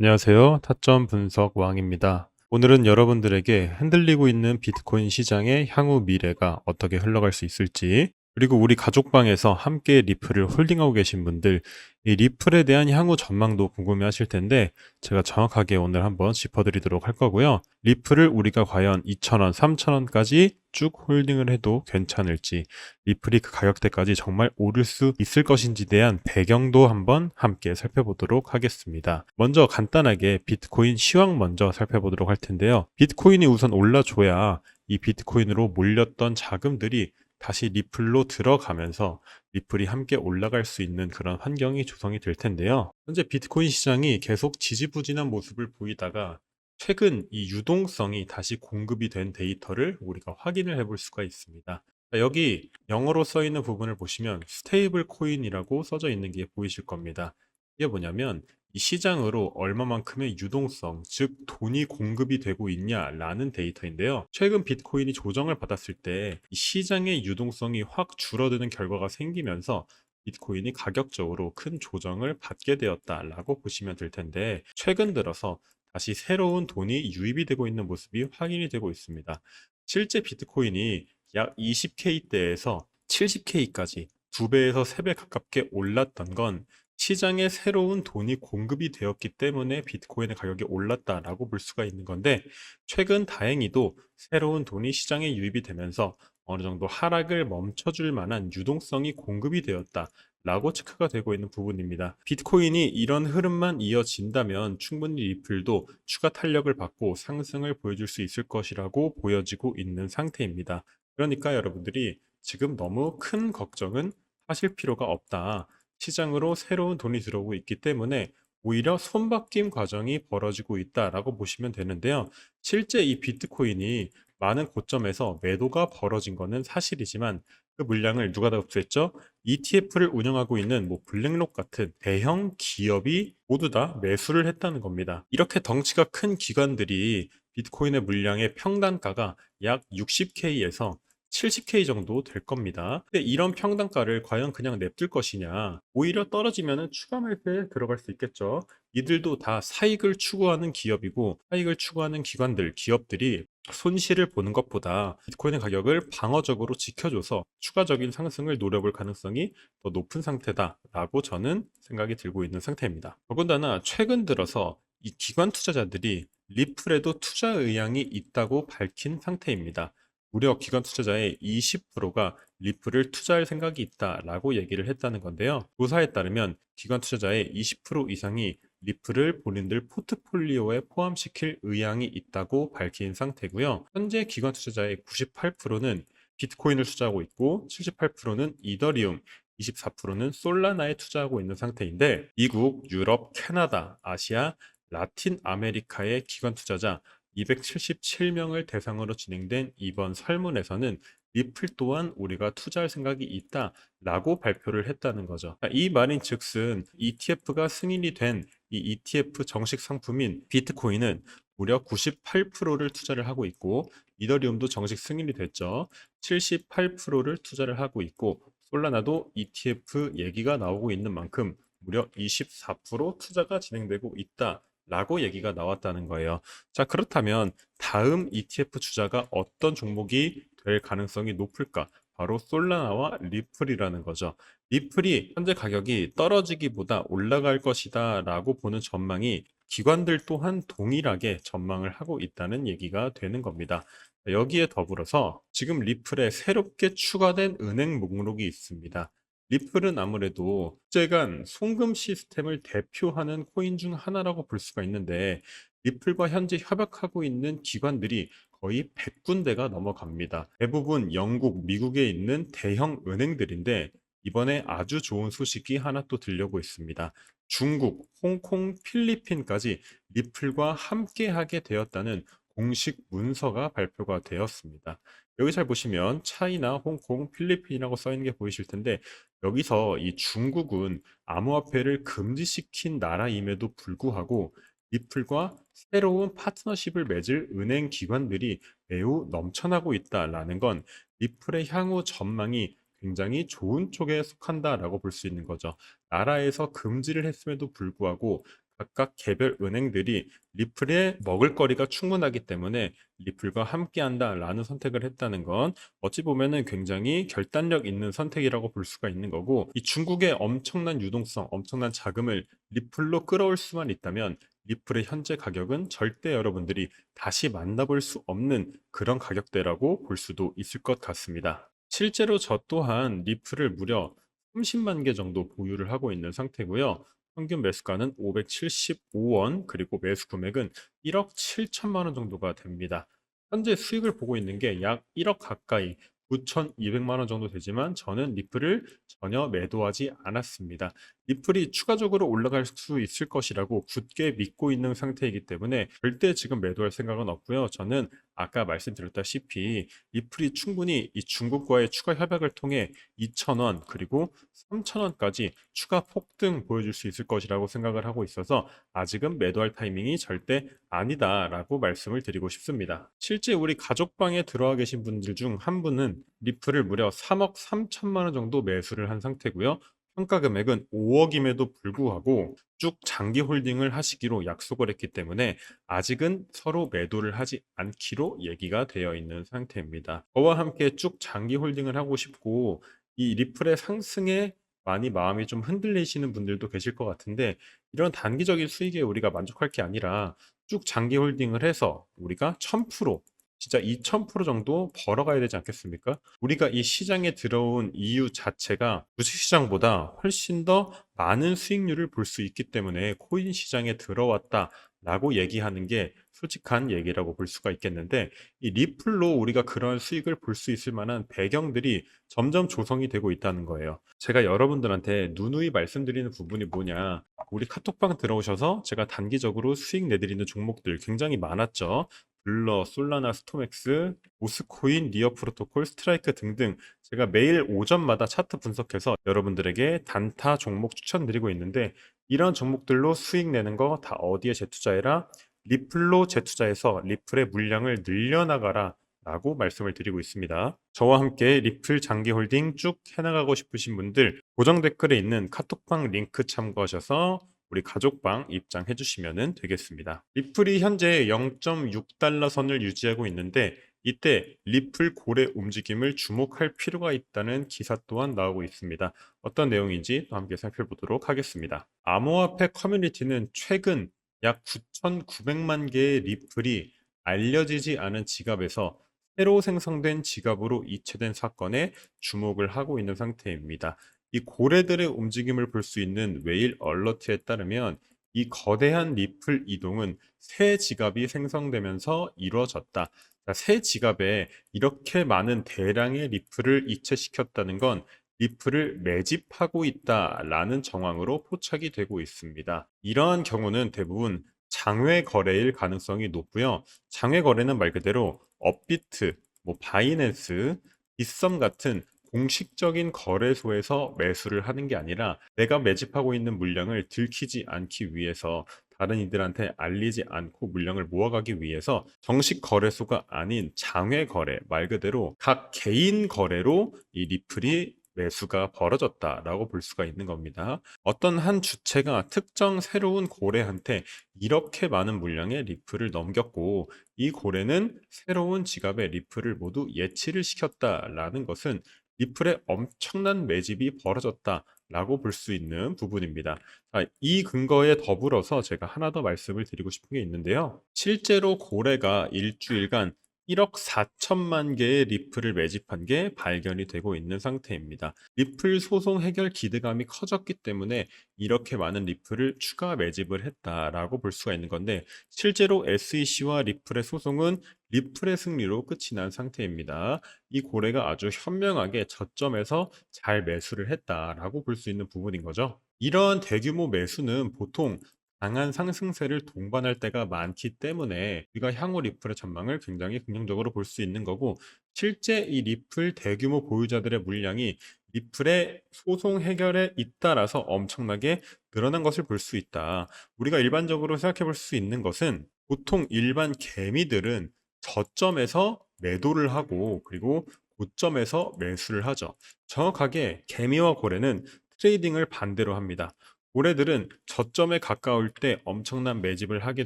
안녕하세요. 타점 분석 왕입니다. 오늘은 여러분들에게 흔들리고 있는 비트코인 시장의 향후 미래가 어떻게 흘러갈 수 있을지, 그리고 우리 가족방에서 함께 리플을 홀딩하고 계신 분들, 이 리플에 대한 향후 전망도 궁금해 하실 텐데, 제가 정확하게 오늘 한번 짚어드리도록 할 거고요. 리플을 우리가 과연 2,000원, 3,000원까지 쭉 홀딩을 해도 괜찮을지, 리플이 그 가격대까지 정말 오를 수 있을 것인지에 대한 배경도 한번 함께 살펴보도록 하겠습니다. 먼저 간단하게 비트코인 시황 먼저 살펴보도록 할 텐데요. 비트코인이 우선 올라줘야 이 비트코인으로 몰렸던 자금들이 다시 리플로 들어가면서 리플이 함께 올라갈 수 있는 그런 환경이 조성이 될 텐데요. 현재 비트코인 시장이 계속 지지부진한 모습을 보이다가 최근 이 유동성이 다시 공급이 된 데이터를 우리가 확인을 해볼 수가 있습니다. 여기 영어로 써 있는 부분을 보시면 스테이블 코인이라고 써져 있는 게 보이실 겁니다. 이게 뭐냐면 이 시장으로 얼마만큼의 유동성, 즉 돈이 공급이 되고 있냐라는 데이터인데요. 최근 비트코인이 조정을 받았을 때 이 시장의 유동성이 확 줄어드는 결과가 생기면서 비트코인이 가격적으로 큰 조정을 받게 되었다라고 보시면 될 텐데, 최근 들어서 다시 새로운 돈이 유입이 되고 있는 모습이 확인이 되고 있습니다. 실제 비트코인이 약 20K대에서 70K까지 2배에서 3배 가깝게 올랐던 건 시장에 새로운 돈이 공급이 되었기 때문에 비트코인의 가격이 올랐다라고 볼 수가 있는 건데, 최근 다행히도 새로운 돈이 시장에 유입이 되면서 어느 정도 하락을 멈춰줄 만한 유동성이 공급이 되었다 라고 체크가 되고 있는 부분입니다. 비트코인이 이런 흐름만 이어진다면 충분히 리플도 추가 탄력을 받고 상승을 보여줄 수 있을 것이라고 보여지고 있는 상태입니다. 그러니까 여러분들이 지금 너무 큰 걱정은 하실 필요가 없다. 시장으로 새로운 돈이 들어오고 있기 때문에 오히려 손바뀜 과정이 벌어지고 있다라고 보시면 되는데요. 실제 이 비트코인이 많은 고점에서 매도가 벌어진 것은 사실이지만 그 물량을 누가 다 흡수했죠? ETF를 운영하고 있는 뭐 블랙록 같은 대형 기업이 모두 다 매수를 했다는 겁니다. 이렇게 덩치가 큰 기관들이 비트코인의 물량의 평단가가 약 60K에서 70K 정도 될 겁니다. 근데 이런 평단가를 과연 그냥 냅둘 것이냐? 오히려 떨어지면 추가 매수에 들어갈 수 있겠죠. 이들도 다 사익을 추구하는 기업이고, 사익을 추구하는 기관들, 기업들이 손실을 보는 것보다 비트코인의 가격을 방어적으로 지켜줘서 추가적인 상승을 노려볼 가능성이 더 높은 상태다라고 저는 생각이 들고 있는 상태입니다. 더군다나 최근 들어서 이 기관 투자자들이 리플에도 투자 의향이 있다고 밝힌 상태입니다. 무려 기관 투자자의 20%가 리플을 투자할 생각이 있다라고 얘기를 했다는 건데요. 조사에 따르면 기관 투자자의 20% 이상이 리플을 본인들 포트폴리오에 포함시킬 의향이 있다고 밝힌 상태고요. 현재 기관 투자자의 98%는 비트코인을 투자하고 있고, 78%는 이더리움, 24%는 솔라나에 투자하고 있는 상태인데, 미국, 유럽, 캐나다, 아시아, 라틴 아메리카의 기관 투자자 277명을 대상으로 진행된 이번 설문에서는 리플 또한 우리가 투자할 생각이 있다라고 발표를 했다는 거죠. 이 말인 즉슨 ETF가 승인이 된 이 ETF 정식 상품인 비트코인은 무려 98%를 투자를 하고 있고, 이더리움도 정식 승인이 됐죠. 78%를 투자를 하고 있고, 솔라나도 ETF 얘기가 나오고 있는 만큼 무려 24% 투자가 진행되고 있다 라고 얘기가 나왔다는 거예요. 자, 그렇다면 다음 ETF 투자가 어떤 종목이 될 가능성이 높을까? 바로 솔라나와 리플이라는 거죠. 리플이 현재 가격이 떨어지기보다 올라갈 것이다 라고 보는 전망이 기관들 또한 동일하게 전망을 하고 있다는 얘기가 되는 겁니다. 여기에 더불어서 지금 리플에 새롭게 추가된 은행 목록이 있습니다. 리플은 아무래도 국제간 송금 시스템을 대표하는 코인 중 하나라고 볼 수가 있는데, 리플과 현재 협약하고 있는 기관들이 거의 100군데가 넘어갑니다. 대부분 영국, 미국에 있는 대형 은행들인데, 이번에 아주 좋은 소식이 하나 또 들려오고 있습니다. 중국, 홍콩, 필리핀까지 리플과 함께 하게 되었다는 공식 문서가 발표가 되었습니다. 여기 잘 보시면 차이나, 홍콩, 필리핀이라고 써 있는 게 보이실 텐데, 여기서 이 중국은 암호화폐를 금지시킨 나라임에도 불구하고 리플과 새로운 파트너십을 맺을 은행 기관들이 매우 넘쳐나고 있다라는 건 리플의 향후 전망이 굉장히 좋은 쪽에 속한다라고 볼 수 있는 거죠. 나라에서 금지를 했음에도 불구하고 각각 개별 은행들이 리플에 먹을거리가 충분하기 때문에 리플과 함께한다라는 선택을 했다는 건 어찌 보면은 굉장히 결단력 있는 선택이라고 볼 수가 있는 거고, 이 중국의 엄청난 유동성, 엄청난 자금을 리플로 끌어올 수만 있다면 리플의 현재 가격은 절대 여러분들이 다시 만나볼 수 없는 그런 가격대라고 볼 수도 있을 것 같습니다. 실제로 저 또한 리플을 무려 30만 개 정도 보유를 하고 있는 상태고요. 평균 매수가는 575원, 그리고 매수 금액은 1억 7천만 원 정도가 됩니다. 현재 수익을 보고 있는 게 약 1억 가까이 9,200만 원 정도 되지만 저는 리플을 전혀 매도하지 않았습니다. 리플이 추가적으로 올라갈 수 있을 것이라고 굳게 믿고 있는 상태이기 때문에 절대 지금 매도할 생각은 없고요. 저는 아까 말씀드렸다시피 리플이 충분히 이 중국과의 추가 협약을 통해 2,000원 그리고 3,000원까지 추가 폭등 보여줄 수 있을 것이라고 생각을 하고 있어서 아직은 매도할 타이밍이 절대 아니다라고 말씀을 드리고 싶습니다. 실제 우리 가족방에 들어와 계신 분들 중 한 분은 리플을 무려 3억 3천만 원 정도 매수를 한 상태고요. 평가 금액은 5억임에도 불구하고 쭉 장기 홀딩을 하시기로 약속을 했기 때문에 아직은 서로 매도를 하지 않기로 얘기가 되어 있는 상태입니다. 저와 함께 쭉 장기 홀딩을 하고 싶고 이 리플의 상승에 많이 마음이 좀 흔들리시는 분들도 계실 것 같은데, 이런 단기적인 수익에 우리가 만족할 게 아니라 쭉 장기 홀딩을 해서 우리가 1000%, 진짜 2000% 정도 벌어가야 되지 않겠습니까? 우리가 이 시장에 들어온 이유 자체가 주식시장보다 훨씬 더 많은 수익률을 볼 수 있기 때문에 코인 시장에 들어왔다라고 얘기하는 게 솔직한 얘기라고 볼 수가 있겠는데, 이 리플로 우리가 그런 수익을 볼 수 있을 만한 배경들이 점점 조성이 되고 있다는 거예요. 제가 여러분들한테 누누이 말씀드리는 부분이 뭐냐, 우리 카톡방 들어오셔서 제가 단기적으로 수익 내드리는 종목들 굉장히 많았죠. 블러, 솔라나, 스톰엑스, 모스코인, 니어 프로토콜, 스트라이크 등등 제가 매일 오전마다 차트 분석해서 여러분들에게 단타 종목 추천드리고 있는데, 이런 종목들로 수익 내는 거 다 어디에 재투자해라? 리플로 재투자해서 리플의 물량을 늘려나가라 라고 말씀을 드리고 있습니다. 저와 함께 리플 장기 홀딩 쭉 해나가고 싶으신 분들 고정 댓글에 있는 카톡방 링크 참고하셔서 우리 가족방 입장해 주시면 되겠습니다. 리플이 현재 0.6달러 선을 유지하고 있는데 이때 리플 고래 움직임을 주목할 필요가 있다는 기사 또한 나오고 있습니다. 어떤 내용인지 또 함께 살펴보도록 하겠습니다. 암호화폐 커뮤니티는 최근 약 9,900만 개의 리플이 알려지지 않은 지갑에서 새로 생성된 지갑으로 이체된 사건에 주목을 하고 있는 상태입니다. 이 고래들의 움직임을 볼 수 있는 웨일 얼러트에 따르면 이 거대한 리플 이동은 새 지갑이 생성되면서 이루어졌다. 자, 새 지갑에 이렇게 많은 대량의 리플을 이체시켰다는 건 리플을 매집하고 있다라는 정황으로 포착이 되고 있습니다. 이러한 경우는 대부분 장외 거래일 가능성이 높고요. 장외 거래는 말 그대로 업비트, 뭐 바이낸스, 빗썸 같은 공식적인 거래소에서 매수를 하는 게 아니라 내가 매집하고 있는 물량을 들키지 않기 위해서, 다른 이들한테 알리지 않고 물량을 모아가기 위해서 정식 거래소가 아닌 장외 거래, 말 그대로 각 개인 거래로 이 리플이 매수가 벌어졌다라고 볼 수가 있는 겁니다. 어떤 한 주체가 특정 새로운 고래한테 이렇게 많은 물량의 리플을 넘겼고 이 고래는 새로운 지갑의 리플을 모두 예치를 시켰다라는 것은 리플의 엄청난 매집이 벌어졌다라고 볼 수 있는 부분입니다. 자, 이 근거에 더불어서 제가 하나 더 말씀을 드리고 싶은 게 있는데요. 실제로 고래가 일주일간 1억 4천만 개의 리플을 매집한 게 발견이 되고 있는 상태입니다. 리플 소송 해결 기대감이 커졌기 때문에 이렇게 많은 리플을 추가 매집을 했다라고 볼 수가 있는 건데, 실제로 SEC와 리플의 소송은 리플의 승리로 끝이 난 상태입니다. 이 고래가 아주 현명하게 저점에서 잘 매수를 했다라고 볼 수 있는 부분인 거죠. 이러한 대규모 매수는 보통 강한 상승세를 동반할 때가 많기 때문에 우리가 향후 리플의 전망을 굉장히 긍정적으로 볼 수 있는 거고, 실제 이 리플 대규모 보유자들의 물량이 리플의 소송 해결에 잇따라서 엄청나게 늘어난 것을 볼 수 있다. 우리가 일반적으로 생각해 볼 수 있는 것은 보통 일반 개미들은 저점에서 매도를 하고 그리고 고점에서 매수를 하죠. 정확하게 개미와 고래는 트레이딩을 반대로 합니다. 고래들은 저점에 가까울 때 엄청난 매집을 하게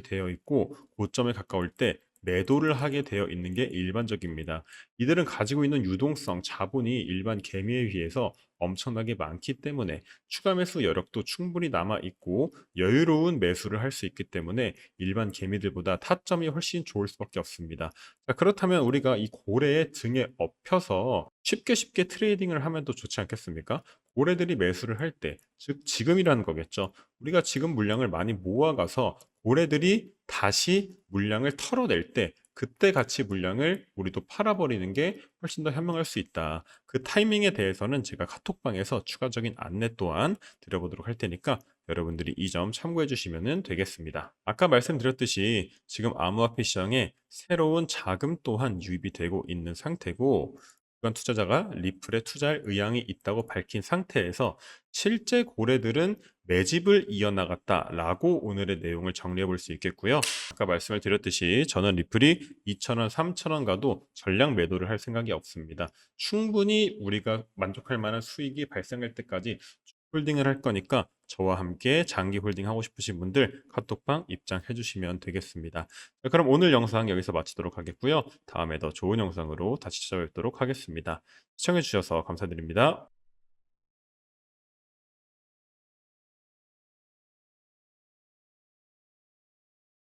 되어 있고 고점에 가까울 때 매도를 하게 되어 있는 게 일반적입니다. 이들은 가지고 있는 유동성, 자본이 일반 개미에 비해서 엄청나게 많기 때문에 추가 매수 여력도 충분히 남아 있고 여유로운 매수를 할 수 있기 때문에 일반 개미들보다 타점이 훨씬 좋을 수밖에 없습니다. 자, 그렇다면 우리가 이 고래의 등에 업혀서 쉽게 트레이딩을 하면 또 좋지 않겠습니까? 고래들이 매수를 할 때, 즉 지금이라는 거겠죠. 우리가 지금 물량을 많이 모아가서 고래들이 다시 물량을 털어낼 때 그때 같이 물량을 우리도 팔아버리는 게 훨씬 더 현명할 수 있다. 그 타이밍에 대해서는 제가 카톡방에서 추가적인 안내 또한 드려보도록 할 테니까 여러분들이 이 점 참고해 주시면 되겠습니다. 아까 말씀드렸듯이 지금 암호화폐 시장에 새로운 자금 또한 유입이 되고 있는 상태고 기관 투자자가 리플에 투자할 의향이 있다고 밝힌 상태에서 실제 고래들은 매집을 이어나갔다라고 오늘의 내용을 정리해 볼 수 있겠고요. 아까 말씀을 드렸듯이 저는 리플이 2,000원, 3,000원 가도 전량 매도를 할 생각이 없습니다. 충분히 우리가 만족할 만한 수익이 발생할 때까지 홀딩을 할 거니까 저와 함께 장기 홀딩 하고 싶으신 분들 카톡방 입장해 주시면 되겠습니다. 자, 그럼 오늘 영상 여기서 마치도록 하겠고요. 다음에 더 좋은 영상으로 다시 찾아뵙도록 하겠습니다. 시청해 주셔서 감사드립니다.